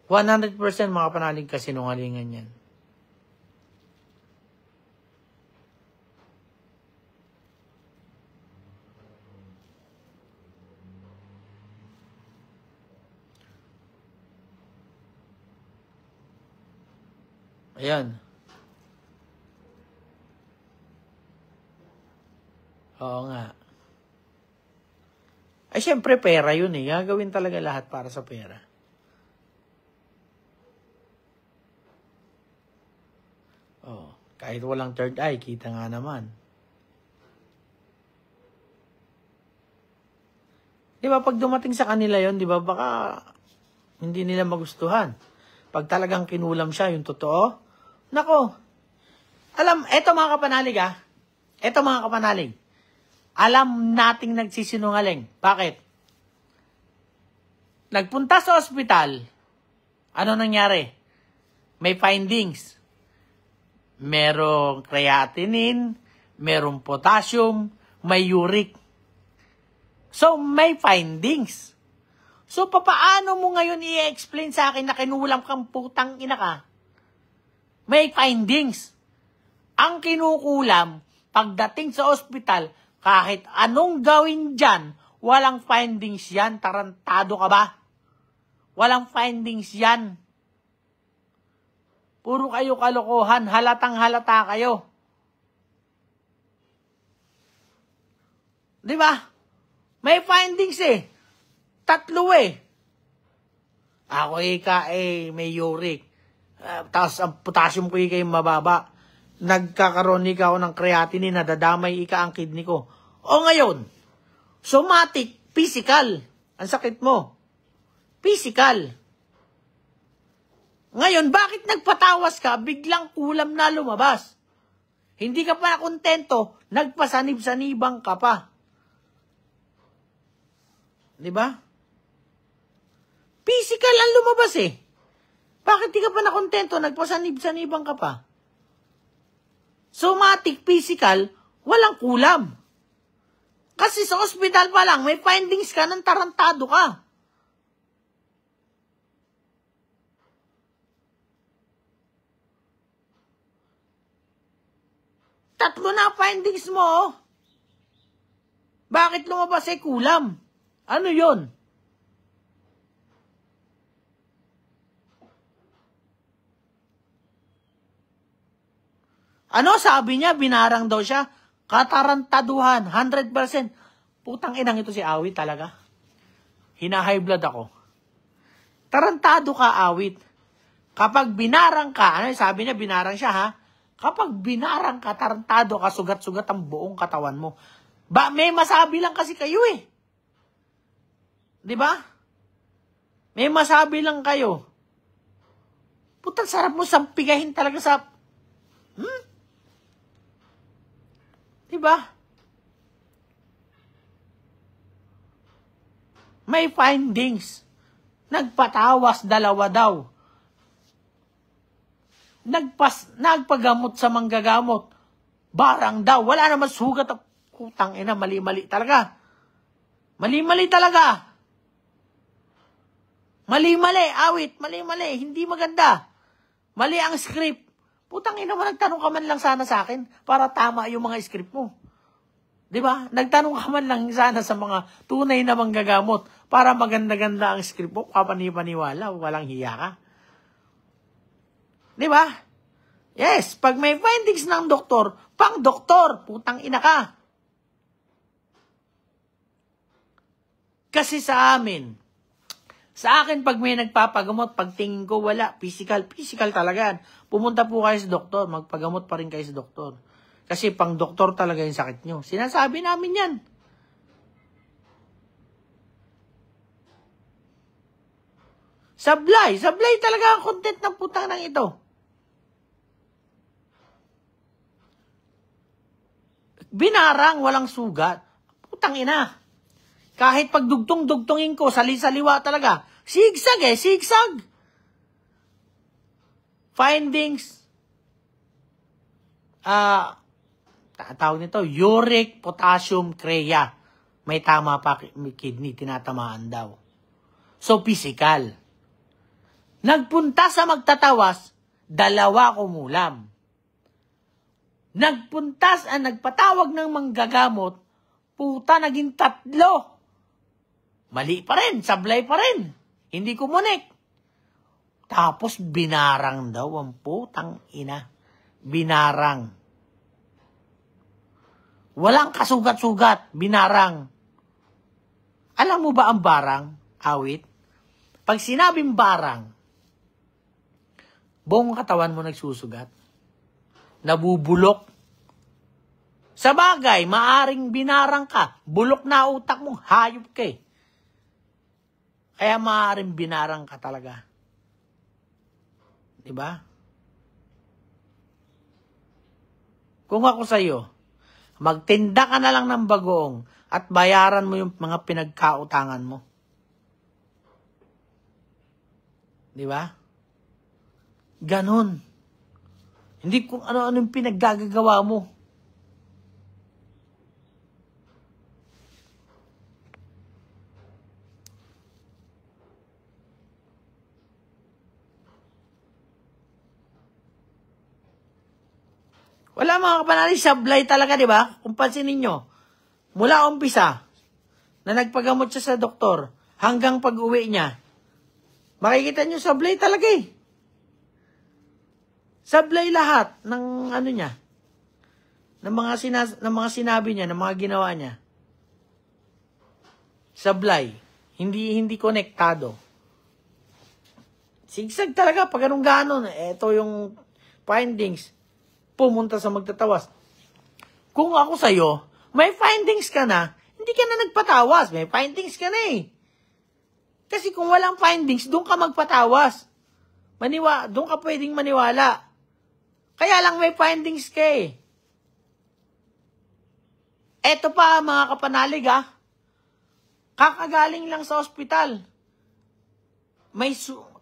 %100% mga panalig kasinungalingan yan. Ayan. Oo nga. Siyempre pera yun eh. Gagawin talaga lahat para sa pera. Kahit walang third eye, kita nga naman. Di ba, pag dumating sa kanila yon, di ba, baka hindi nila magustuhan. Pag talagang kinulam siya, yung totoo, nako, eto mga kapanalig eto mga kapanalig, alam nating nagsisinungaling. Bakit? Nagpunta sa ospital, ano nangyari? May findings. Merong creatinine, merong potassium, may uric. So, may findings. So, papaano mo ngayon i-explain sa akin na kinulam kang putang ina ka? May findings. Ang kinukulam, pagdating sa ospital, kahit anong gawin dyan, walang findings yan. Tarantado ka ba? Walang findings yan. Puro kayo kalokohan, halatang halata kayo. Di ba? May findings eh. 3 eh. Ako may uric. Tapos ang potassium ko mababa. Nagkakaroon ako ng creatinine, nadadamay ang kidney ko. O ngayon, somatic, physical. Ang sakit mo. Physical. Ngayon, bakit nagpatawas ka, biglang kulam na lumabas? Hindi ka pa kontento, nagpasanib-sanibang ka pa. Di ba? Physical ang lumabas eh. Bakit di ka pa nakontento, nagpasanib-sanibang ka pa? Somatic, physical, walang kulam. Kasi sa ospital pa lang, may findings ka ng tarantado ka. tatlo na findings mo, oh. Bakit lumabas ay kulam? Ano yon? Ano sabi niya? Binarang daw siya. Katarantaduhan, 100%. Putang inang ito si Awit talaga. Hina-high blood ako. Tarantado ka, Awit. Kapag binarang ka, ano sabi niya, binarang siya ha? Kapag binarang ka, tarantado ka, sugat-sugat ang buong katawan mo. May masabi lang kasi kayo eh. Di ba? May masabi lang kayo. Putang sarap mo sampigahin talaga sa... Diba? May findings. Nagpatawas, dalawa daw. Nagpagamot sa manggagamot. Barang daw. Wala naman sugat. Putang ina, mali-mali talaga. Mali-mali talaga. Mali-mali, Awit. Mali-mali. Hindi maganda. Mali ang script. Putang ina mo, nagtanong ka man lang sana sa akin para tama yung mga script mo. Diba? Nagtanong ka man lang sana sa mga tunay na manggagamot para maganda-ganda ang script mo. Kapani-paniwala, walang hiya ka. Diba? Yes, pag may findings ng doktor, pang doktor, putang ina ka. Kasi sa akin pag may nagpapagamot, pag tingin ko wala, physical talaga yan. Pumunta po kayo sa doktor, magpagamot pa rin kayo sa doktor. Kasi pang doktor talaga yung sakit nyo. Sinasabi namin yan. Sablay talaga ang content ng putang ng ito. Binarang, walang sugat. Putang ina. Kahit pag dugtong-dugtongin ko, sali-saliwa talaga. Sigsag. Findings. Tawag nito, uric potassium urea. May tama pa, may kidney, tinatamaan daw. So, physical. Nagpunta sa magtatawas, 2 kumulam. Nagpatawag ng manggagamot, puta, naging 3. Mali pa rin, sablay pa rin. Hindi kumunik. Tapos binarang daw ang putang ina. Binarang. Walang kasugat-sugat, binarang. Alam mo ba ang barang, Awit? Pag sinabing barang, buong katawan mo nagsusugat. Nabubulok. Sa bagay, maaring binarang ka. Bulok na utak mo, hayop ka eh. Kaya maaaring binarang ka talaga. Diba? Kung ako sa'yo, magtinda ka na lang ng bagoong at bayaran mo yung mga pinagkautangan mo. Diba? Ganon. Hindi kung ano-ano yung pinaggagawa mo. Wala mga kapanali, sablay talaga, di ba? Kung pansinin nyo, mula umpisa, na nagpagamot siya sa doktor, hanggang pag-uwi niya, makikita nyo, sablay talaga eh. Sablay lahat ng ano niya, ng mga sinabi niya, ng mga ginawa niya. Sablay. Hindi konektado. Sigsag talaga, pag anong ganon, ito yung findings. Pumunta sa magtatawas. Kung ako sa'yo, may findings ka na, hindi ka na nagpatawas. May findings ka na eh. Kasi kung walang findings, doon ka magpatawas. Doon ka pwedeng maniwala. Kaya lang may findings ka eh. Eto pa mga kapanalig ah. Kakagaling lang sa ospital.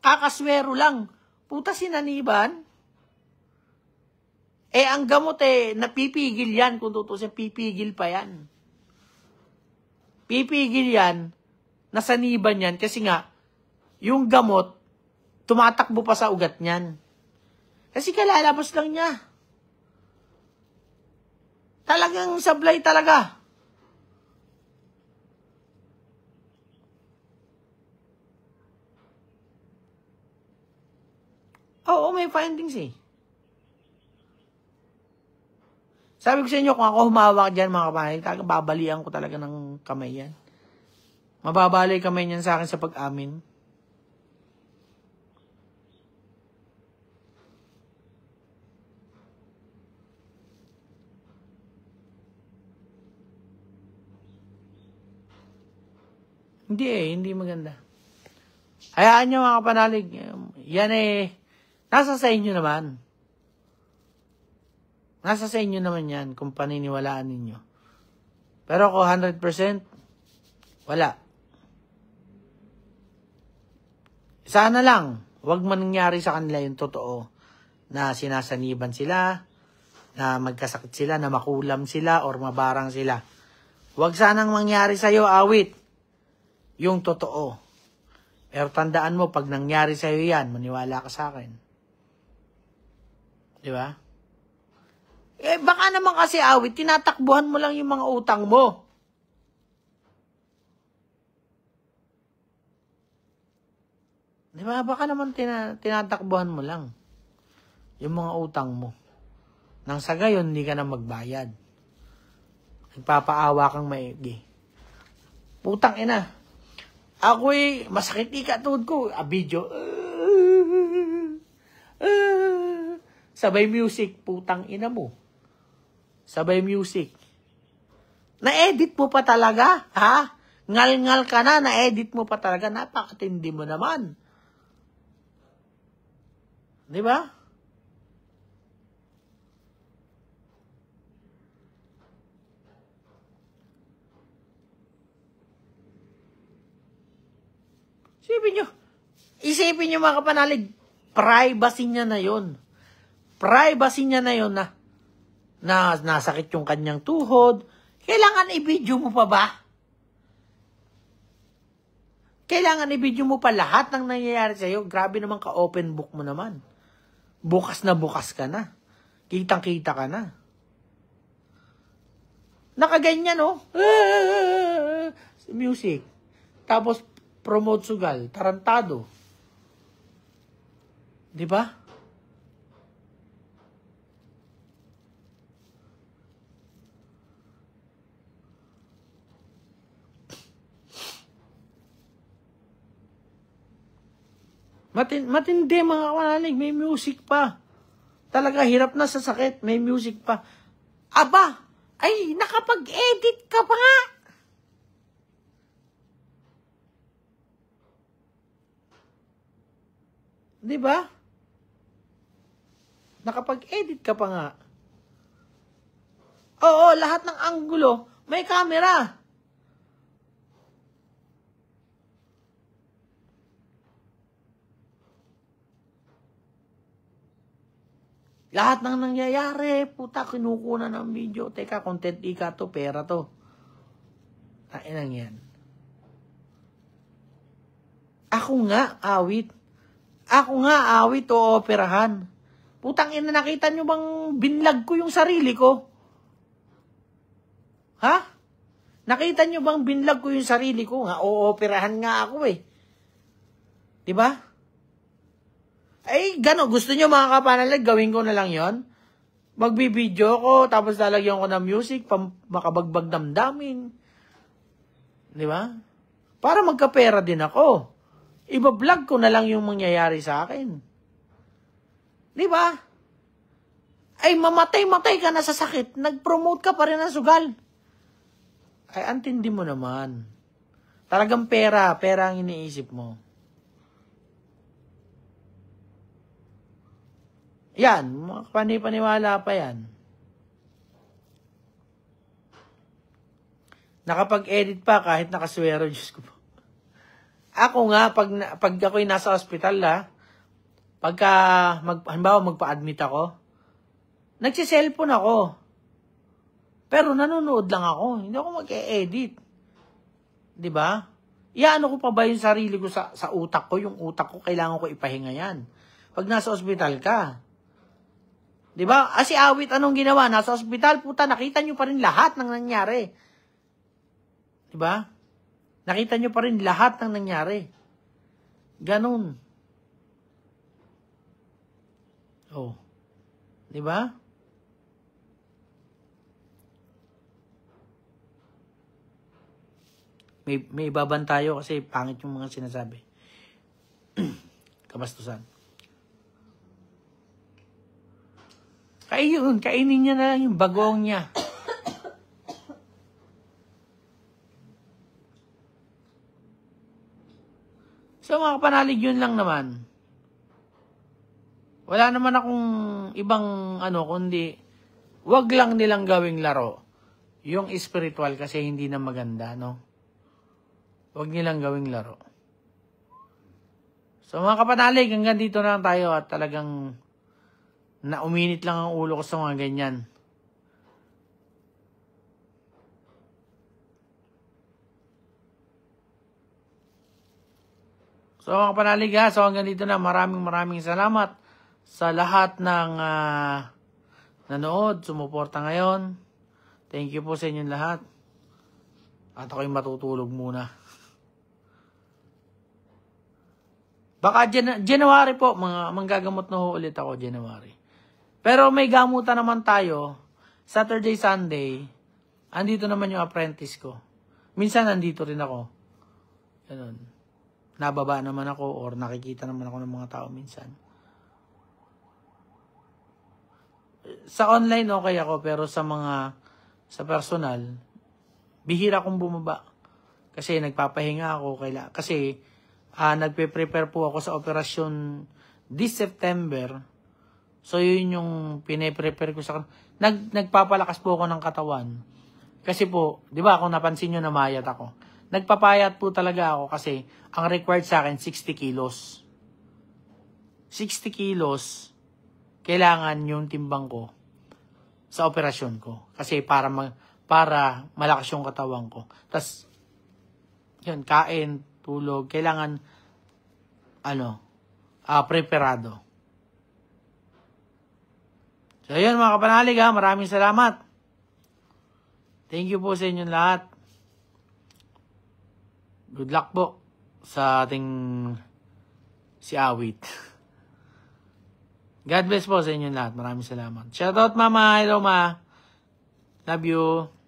Kakaswero lang. Puta sinaniban. Ang gamot napipigil yan. Kung tutusin, pipigil pa yan. Pipigil yan, nasaniban yan, kasi nga, yung gamot, tumatakbo pa sa ugat niyan. Kasi kalalabas lang niya. Talagang sablay talaga. Oo, may findings eh. Sabi ko sa inyo, kung ako humawak dyan mga kapatid, babalian ko talaga ng kamay yan. Mababalay kamay niyan sa akin sa pag-amin. Hindi hindi maganda. Hayaan nyo mga kapanalig, yan nasa sa inyo naman. Nasa sa inyo naman yan kung paniniwalaan ninyo. Pero ako 100%, wala. Sana lang, wag mangyari sa kanila yung totoo na sinasaniban sila, na magkasakit sila, na makulam sila, or mabarang sila. Wag sanang mangyari sa'yo, awit, yung totoo. Pero tandaan mo, pag nangyari sa'yo yan, maniwala ka sa akin. Di ba? Baka naman kasi awit, tinatakbuhan mo lang yung mga utang mo. Di ba? Baka naman tinatakbuhan mo lang yung mga utang mo. Nang sa gayon, hindi ka na magbayad. Nagpapaawa kang maigi. Putang ina. Ako'y masakit ikatod ko. Video. Sabay music. Putang ina mo. Sabay music. Na-edit mo pa talaga? Ha? Ngal-ngal ka na. Na-edit mo pa talaga. Napakatindi mo naman. Di ba? Isipin nyo mga kapanalig, privacy niya na yun. Privacy niya na yun na nasakit yung kanyang tuhod. Kailangan i-video mo pa ba? Kailangan i-video mo pa lahat ng nangyayari sa'yo. Grabe naman ka-open book mo naman. Bukas na bukas ka na. Kitang-kita ka na. Nakaganyan, oh. Music. Tapos, promote sugal. Tarantado. Di ba? Matindi mga kapanalig, may music pa. Talaga hirap na sa sakit, may music pa. Aba, ay nakapag-edit ka pa nga. Di ba? Nakapag-edit ka pa nga. Oo, lahat ng anggulo, may camera. Lahat ng nangyayari, puta, kinukuha ng video. Teka, content ika to, pera to. Kainang yan. Ako nga, awit. Ako nga, awit o operahan. Putang ina, nakita nyo bang binlag ko yung sarili ko? Ha? Nakita nyo bang binlag ko yung sarili ko? Nga, o-operahan nga ako eh. Diba? Ay, gano'n. Gusto nyo mga kapanalig, gawin ko na lang yon. Magbibideo ko, tapos lalagyan ko ng music, makabagbag damdamin. Di ba? Para magkapera din ako. Iba-vlog ko na lang yung mangyayari sa akin. Di ba? Ay, mamatay-matay ka na sa sakit. Nag-promote ka pa rin ng sugal. Ay, antindi mo naman. Talagang pera ang iniisip mo. Yan, panipaniwala pa yan. Nakapag-edit pa kahit nakaswero, Diyos ko po. Ako nga, pag ako'y nasa ospital halimbawa magpa-admit ako, nagsiselfone ako. Pero nanonood lang ako. Hindi ako mag-e-edit. Diba? Iano ko pa ba yung sarili ko sa utak ko? Yung utak ko, kailangan ko ipahinga yan. Pag nasa ospital ka, Diba? Si Awit, anong ginawa? Nasa ospital, puta, nakita nyo pa rin lahat ng nangyari. Diba? Nakita nyo pa rin lahat ng nangyari. Ganun. Oh. Diba? May ibaban tayo kasi pangit yung mga sinasabi. Kabastusan. Kainin niya na lang yung bagong niya. So mga kapanalig, yun lang naman. Wala naman akong ibang kundi wag lang nilang gawing laro. Yung spiritual kasi hindi na maganda, no? Wag nilang gawing laro. So mga kapanalig, hanggang dito na lang tayo at talagang uminit lang ang ulo ko sa mga ganyan. So mga kapanalig ha, so hanggang dito na, maraming salamat sa lahat ng nanood, sumuporta ngayon. Thank you po sa inyong lahat. At ako'y matutulog muna. Baka January po, manggagamot na ho ulit ako January. Pero may gamutan naman tayo, Saturday, Sunday, andito naman yung apprentice ko. Minsan nandito rin ako. Ganun. Nababa naman ako or nakikita naman ako ng mga tao minsan. Sa online okay ako, pero sa personal, bihira akong bumaba. Kasi nagpapahinga ako. Kasi nagpe-prepare po ako sa operasyon this September. So yun yung pine-prepare ko sa nagpapalakas po ako ng katawan. Kasi po, 'di ba, kung napansin niyo na mayat ako. Nagpapayat po talaga ako kasi ang required sa akin 60 kilos. 60 kilos kailangan yung timbang ko sa operasyon ko kasi para malakas yung katawan ko. Tas yun, kain, tulog, kailangan preparado. So yun mga kapanalig ha, maraming salamat. Thank you po sa inyong lahat. Good luck po sa ating si Awit. God bless po sa inyong lahat. Maraming salamat. Shoutout mama. Hello ma. Love you.